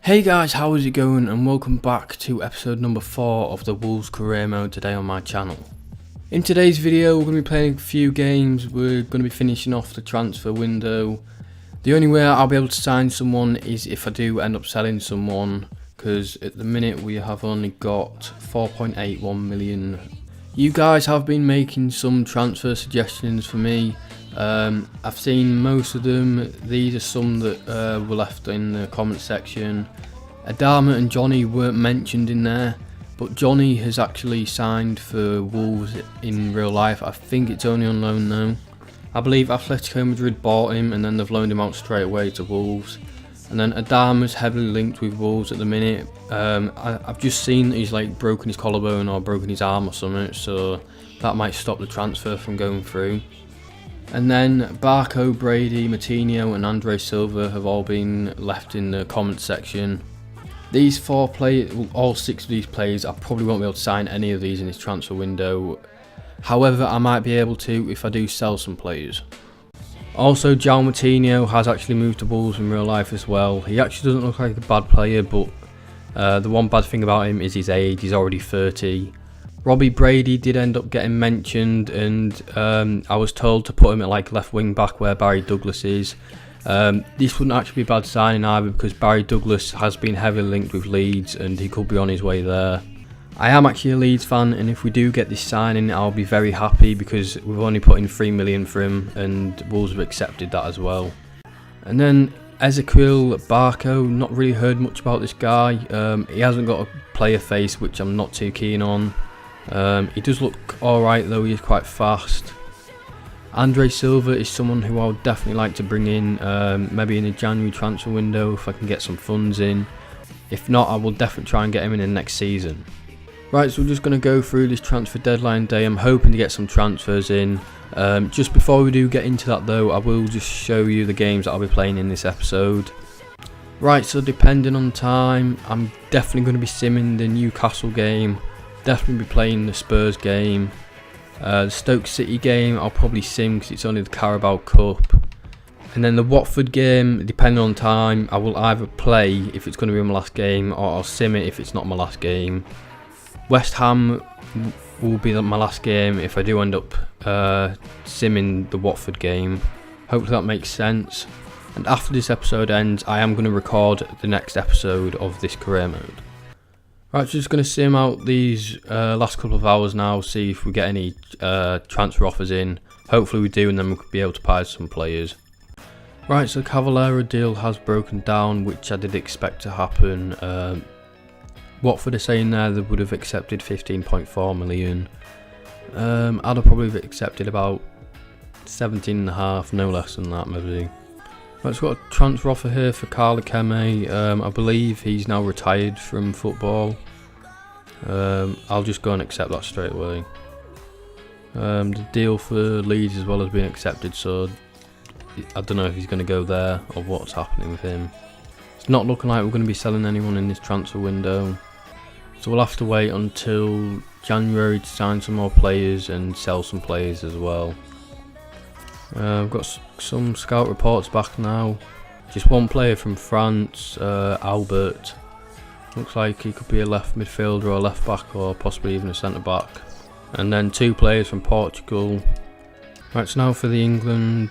Hey guys, how is it going, and welcome back to episode number 4 of the Wolves career mode today on my channel. In today's video we're going to be playing a few games. We're going to be finishing off the transfer window. The only way I'll be able to sign someone is if I do end up selling someone, because at the minute we have only got 4.81 million. You guys have been making some transfer suggestions for me. I've seen most of them. These are some that were left in the comment section. Adama and Johnny weren't mentioned in there, but Johnny has actually signed for Wolves in real life. I think it's only on loan though. I believe Atletico Madrid bought him and then they've loaned him out straight away to Wolves. And then Adama's heavily linked with Wolves at the minute. I've just seen that he's like broken his collarbone or broken his arm or something, so that might stop the transfer from going through. And then Barco, Brady, Matinho and Andre Silva have all been left in the comment section. These 4 players, all 6 of these players, I probably won't be able to sign any of these in this transfer window. However, I might be able to if I do sell some players. Also, João Matinho has actually moved to Wolves in real life as well. He actually doesn't look like a bad player, but the one bad thing about him is his age. He's already 30. Robbie Brady did end up getting mentioned, and I was told to put him at like left wing back where Barry Douglas is. This wouldn't actually be a bad signing either, because Barry Douglas has been heavily linked with Leeds and he could be on his way there. I am actually a Leeds fan, and if we do get this signing I'll be very happy, because we've only put in 3 million for him and Wolves have accepted that as well. And then Ezequiel Barco, not really heard much about this guy. He hasn't got a player face, which I'm not too keen on. He does look alright though, he is quite fast. Andre Silva is someone who I would definitely like to bring in, maybe in the January transfer window if I can get some funds in. If not, I will definitely try and get him in the next season. Right, so we're just going to go through this transfer deadline day. I'm hoping to get some transfers in. Just before we do get into that though, I will just show you the games that I'll be playing in this episode. Right, so depending on time, I'm definitely going to be simming the Newcastle game. Definitely be playing the Spurs game. The Stoke City game I'll probably sim because it's only the Carabao Cup. And then the Watford game, depending on time, I will either play if it's going to be my last game, or I'll sim it if it's not my last game. West Ham will be my last game if I do end up simming the Watford game. Hopefully that makes sense. And after this episode ends, I am going to record the next episode of this career mode. Right, so just going to sim out these last couple of hours now, see if we get any transfer offers in. Hopefully we do, and then we could be able to buy some players. Right, so Cavallero deal has broken down, which I did expect to happen. Watford are saying there they would have accepted 15.4 million. I'd have probably accepted about 17.5, no less than that maybe. Right, so we've got a transfer offer here for Carl Akeme. I believe he's now retired from football. I'll just go and accept that straight away. The deal for Leeds as well has been accepted, so I don't know if he's going to go there or what's happening with him. It's not looking like we're going to be selling anyone in this transfer window, so we'll have to wait until January to sign some more players and sell some players as well. We've got some scout reports back now. Just one player from France, Albert. Looks like he could be a left midfielder or a left back, or possibly even a centre back. And then 2 players from Portugal. Right, so now for the England,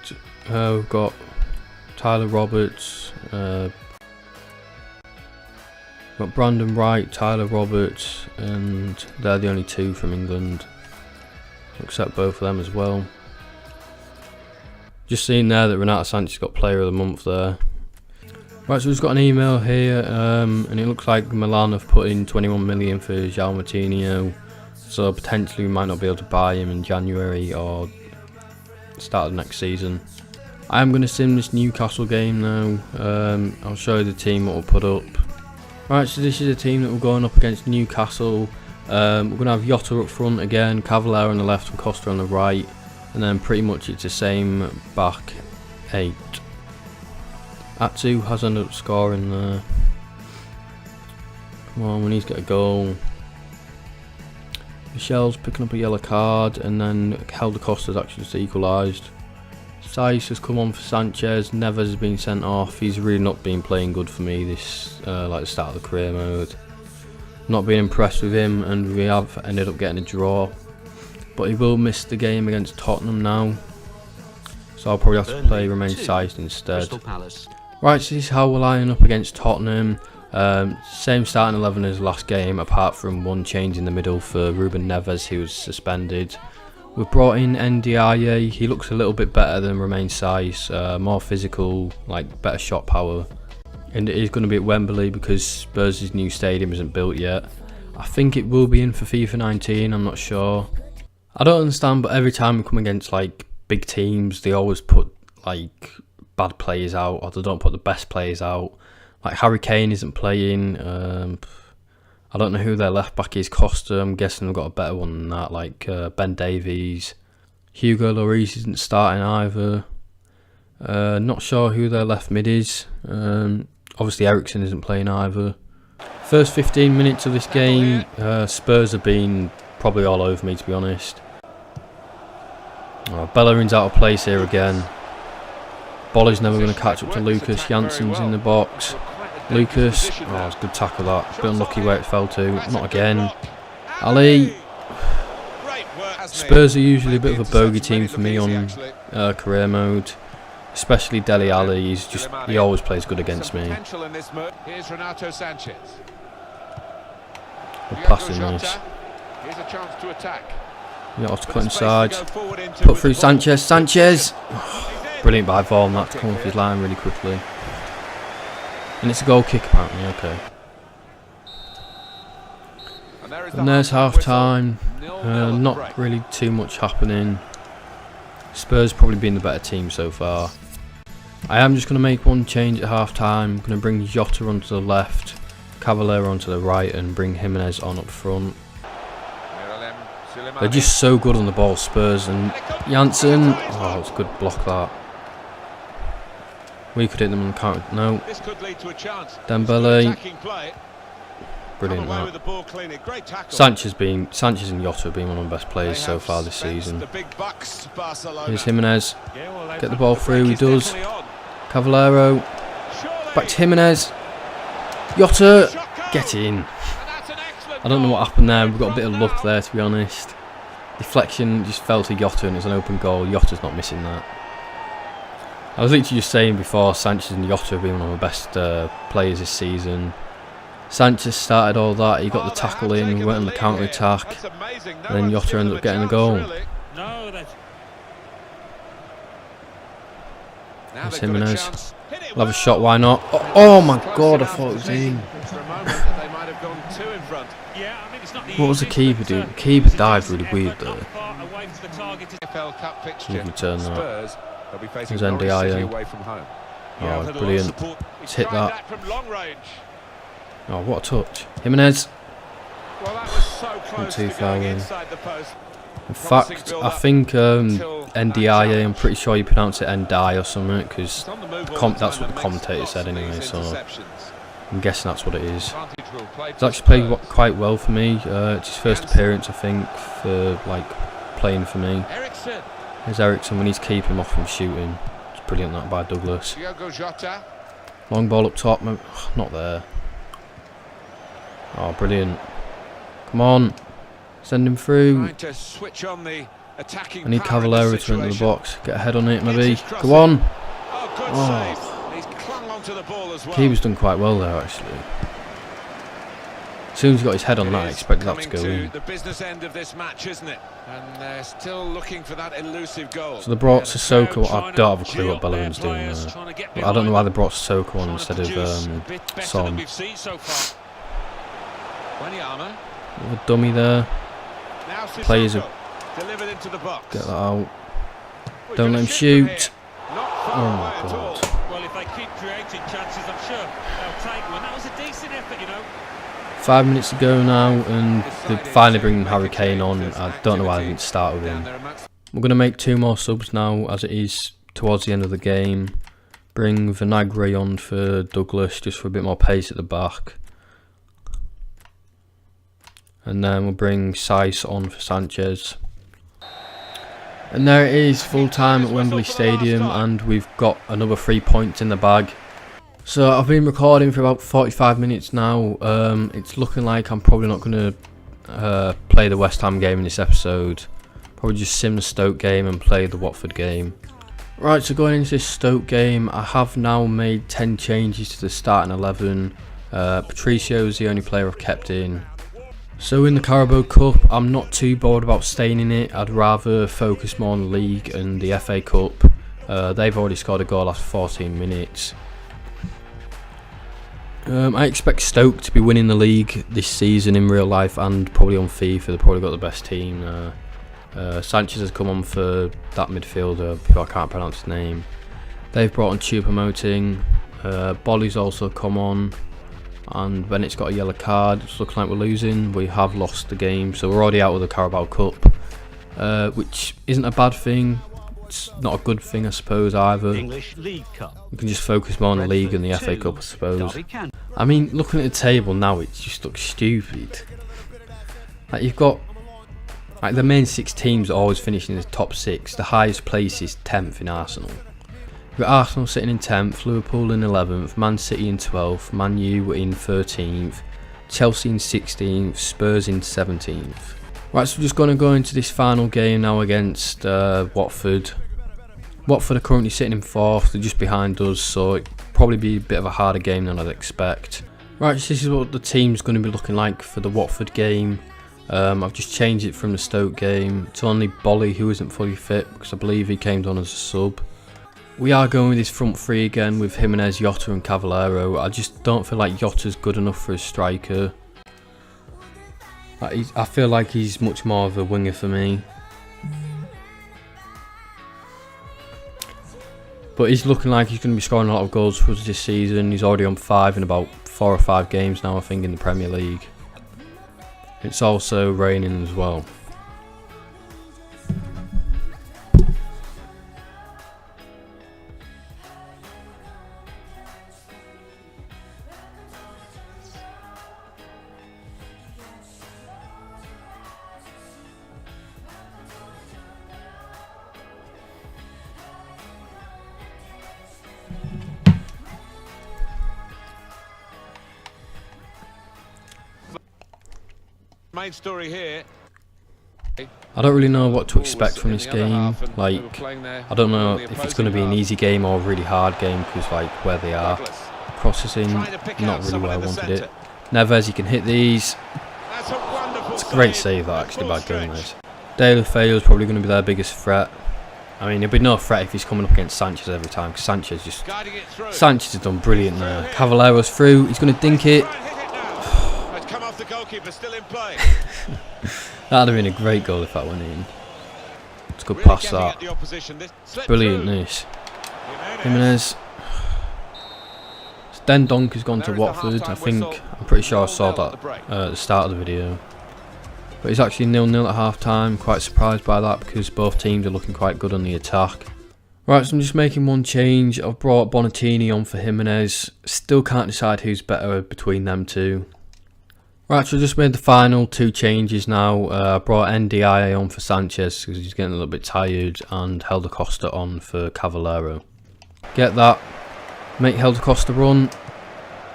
we've got Tyler Roberts, we've got Brandon Wright, Tyler Roberts, and they're the only 2 from England. Accept both of them as well. Just seeing there that Renato Sanchez got player of the month there. Right, so we've got an email here, and it looks like Milan have put in 21 million for João Matinho, so potentially we might not be able to buy him in January or start of the next season. I am going to sim this Newcastle game now. I'll show you the team that we'll put up. Right, so this is a team that we're going up against, Newcastle. We're going to have Jota up front again, Cavallero on the left and Costa on the right. And then pretty much it's the same back 8. Atsu has ended up scoring there. Come on, we need to get a goal. Michel's picking up a yellow card, and then Helder Costa's actually just equalised. Saiss has come on for Sanchez. Neves has been sent off. He's really not been playing good for me this like the start of the career mode. Not been impressed with him, and we have ended up getting a draw. But he will miss the game against Tottenham now, so I'll probably have to play Romain Saiss instead. Right, so this is how we're lining up against Tottenham. Same starting 11 as last game, apart from one change in the middle for Ruben Neves, who was suspended. We've brought in Ndiaye. He looks a little bit better than Romain Saiss, more physical, like better shot power. And it is going to be at Wembley because Spurs' new stadium isn't built yet. I think it will be in for FIFA 19, I'm not sure. I don't understand, but every time we come against like big teams, they always put like bad players out, or they don't put the best players out. Like Harry Kane isn't playing. I don't know who their left back is. Costa, I'm guessing they've got a better one than that, like Ben Davies. Hugo Lloris isn't starting either. Not sure who their left mid is. Obviously Eriksen isn't playing either. First 15 minutes of this game, Spurs have been probably all over me, to be honest. Bellerin's out of place here again. Bolly's never going to catch up to Lucas. Janssen's in the box. Lucas, oh, it's a good tackle that. Bit unlucky where it fell to. Not again. Ali. Spurs are usually a bit of a bogey team for me on career mode. Especially Dele Alli, he always plays good against me. Here's Renato Sanchez. We're passing this. Here's a chance to attack. Yeah, off to cut inside. Put through Sanchez. Sanchez! Brilliant by Vaughan, that to come off his line really quickly. And it's a goal kick apparently, okay. And there's half time. Not really too much happening. Spurs probably been the better team so far. I am just going to make one change at half time. I'm going to bring Jota onto the left, Cavaleiro onto the right, and bring Jimenez on up front. They're just so good on the ball, Spurs. And Janssen, oh, it's a good block that. We could hit them on the counter. No. Dembele. Brilliant that. Sanchez and Jota have been one of the best players so far this season. Here's Jimenez. Get the ball through, he does. Cavaleiro. Back to Jimenez. Jota. Get in. I don't know what happened there. We've got a bit of luck there, to be honest. Deflection just fell to Jota and it's an open goal. Jota's not missing that. I was literally just saying before, Sanchez and Jota have been one of the best players this season. Sanchez started all that, he got the tackle in, we went on the counter-attack, and then Jota ended up getting the goal. There's Jimenez. We'll have a shot, why not? Oh my god, I thought it was in. What was the keeper doing? The keeper dived really weird though. Lovely turn that. There's Ndiaye. Oh, brilliant. Let's hit that. Oh, what a touch. Jimenez. Not too far in. In fact, I think Ndiaye, I'm pretty sure you pronounce it Ndai or something, because that's what the commentator said anyway, so I'm guessing that's what it is. He's actually played quite well for me. It's his first appearance, I think, for like playing for me. There's Eriksen, we need to keep him off from shooting. It's brilliant that by Douglas. Long ball up top, not there. Oh, brilliant. Come on. Send him through. I need Cavaleiro to enter the box. Get a head on it, maybe. Go on. Oh. Keeper's done quite well there, actually. As soon as he got his head on that, I expected that to go in. So they brought Sissoko. I don't have a clue what Bellerin's doing there. But I don't know why they brought Sissoko on instead of Son. A dummy there. Players have get that out. Don't let him shoot. Oh my god. Well, if they keep creating chances, I'm sure they'll take one. That was a decent effort, you know. 5 minutes to go now, and they're finally bringing Harry Kane on. I don't know why they didn't start with him. We're going to make 2 more subs now, as it is towards the end of the game. Bring Vinagre on for Douglas, just for a bit more pace at the back. And then we'll bring Saiss on for Sanchez. And there it is, full time at Wembley Stadium, and we've got another 3 points in the bag. So I've been recording for about 45 minutes now. It's looking like I'm probably not going to play the West Ham game in this episode. Probably just sim the Stoke game and play the Watford game. Right, so going into this Stoke game, I have now made 10 changes to the starting 11. Patricio's the only player I've kept in. So in the Carabao Cup, I'm not too bored about staying in it. I'd rather focus more on the league and the FA Cup. They've already scored a goal after 14 minutes. I expect Stoke to be winning the league this season in real life and probably on FIFA. They've probably got the best team. Sanchez has come on for that midfielder, who I can't pronounce his name. They've brought on Choupo-Moting. Bolly's also come on. And Bennett's got a yellow card. It's looking like we're losing. We have lost the game, so we're already out of the Carabao Cup, which isn't a bad thing. It's not a good thing, I suppose, either. English League Cup. We can just focus more on the league and the FA Cup, I suppose. I mean, looking at the table now, it just looks stupid. Like, you've got the main 6 teams always finishing in the top 6. The highest place is 10th in Arsenal. We've got Arsenal sitting in 10th, Liverpool in 11th, Man City in 12th, Man U in 13th, Chelsea in 16th, Spurs in 17th. Right, so we're just going to go into this final game now against Watford. Watford are currently sitting in 4th, they're just behind us, so it'll probably be a bit of a harder game than I'd expect. Right, so this is what the team's going to be looking like for the Watford game. I've just changed it from the Stoke game. It's only Bolly who isn't fully fit, because I believe he came on as a sub. We are going with this front 3 again with Jimenez, Jota and Cavallero. I just don't feel like Jota's good enough for a striker. I feel like he's much more of a winger for me. But he's looking like he's going to be scoring a lot of goals for us this season. He's already on 5 in about 4 or 5 games now, I think, in the Premier League. It's also raining as well. Main story here. I don't really know what to expect from this game. Like, I don't know if it's going to be an easy game or a really hard game, because like where they are. Processing, not really where I wanted it. Neves, you can hit these. It's a great save that actually by Gomez. De La Feo is probably going to be their biggest threat. I mean, it'll be no threat if he's coming up against Sanchez every time, because Sanchez has done brilliant there. Cavallero's through, he's going to dink it. The goalkeeper still in play. That'd have been a great goal if that went in. It's a good pass that. Brilliant this. Jimenez. Den Donk has gone to Watford. I'm pretty sure I saw that at the start of the video. But it's actually 0-0 at half time. Quite surprised by that, because both teams are looking quite good on the attack. Right, so I'm just making one change. I've brought Bonatini on for Jimenez. Still can't decide who's better between them two. Right, so I just made the final 2 changes now. I brought NDI on for Sanchez because he's getting a little bit tired, and Helder Costa on for Cavallero. Get that. Make Helder Costa run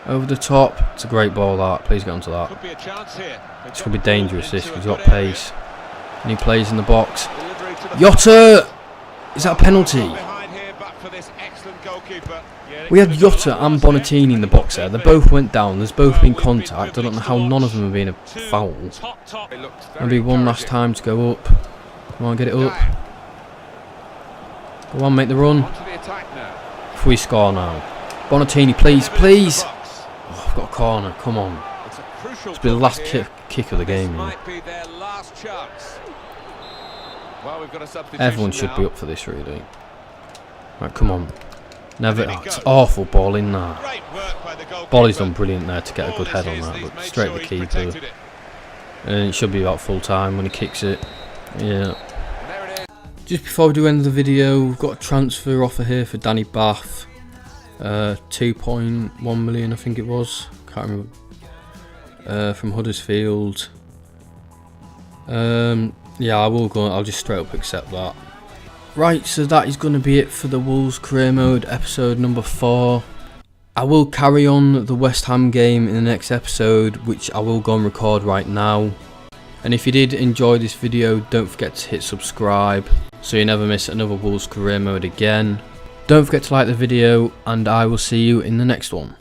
over the top. It's a great ball that. Please get onto that. It's going to be dangerous this, because he's got pace. And he plays in the box. Jota! Is that a penalty? We had Jota and Bonatini in the box there. They both went down. There's both been contact. I don't know how none of them have been a foul. Maybe one last time to go up. Come on, get it up. Go on, make the run. If we score now. Bonatini, please, please. Oh, I've got a corner. Come on. It's been the last kick of the game. Everyone should be up for this, really. Right, come on. Never. Oh, it's awful ball in there. Bolly's done brilliant there to get a good head on that, but straight to the keeper. And it should be about full time when he kicks it. Yeah. Just before we do end the video, we've got a transfer offer here for Danny Bath. 2.1 million, I think it was. Can't remember. From Huddersfield. Yeah, I will go. I'll just straight up accept that. Right, so that is going to be it for the Wolves career mode episode number 4. I will carry on the West Ham game in the next episode, which I will go and record right now. And if you did enjoy this video, don't forget to hit subscribe so you never miss another Wolves career mode again. Don't forget to like the video, and I will see you in the next one.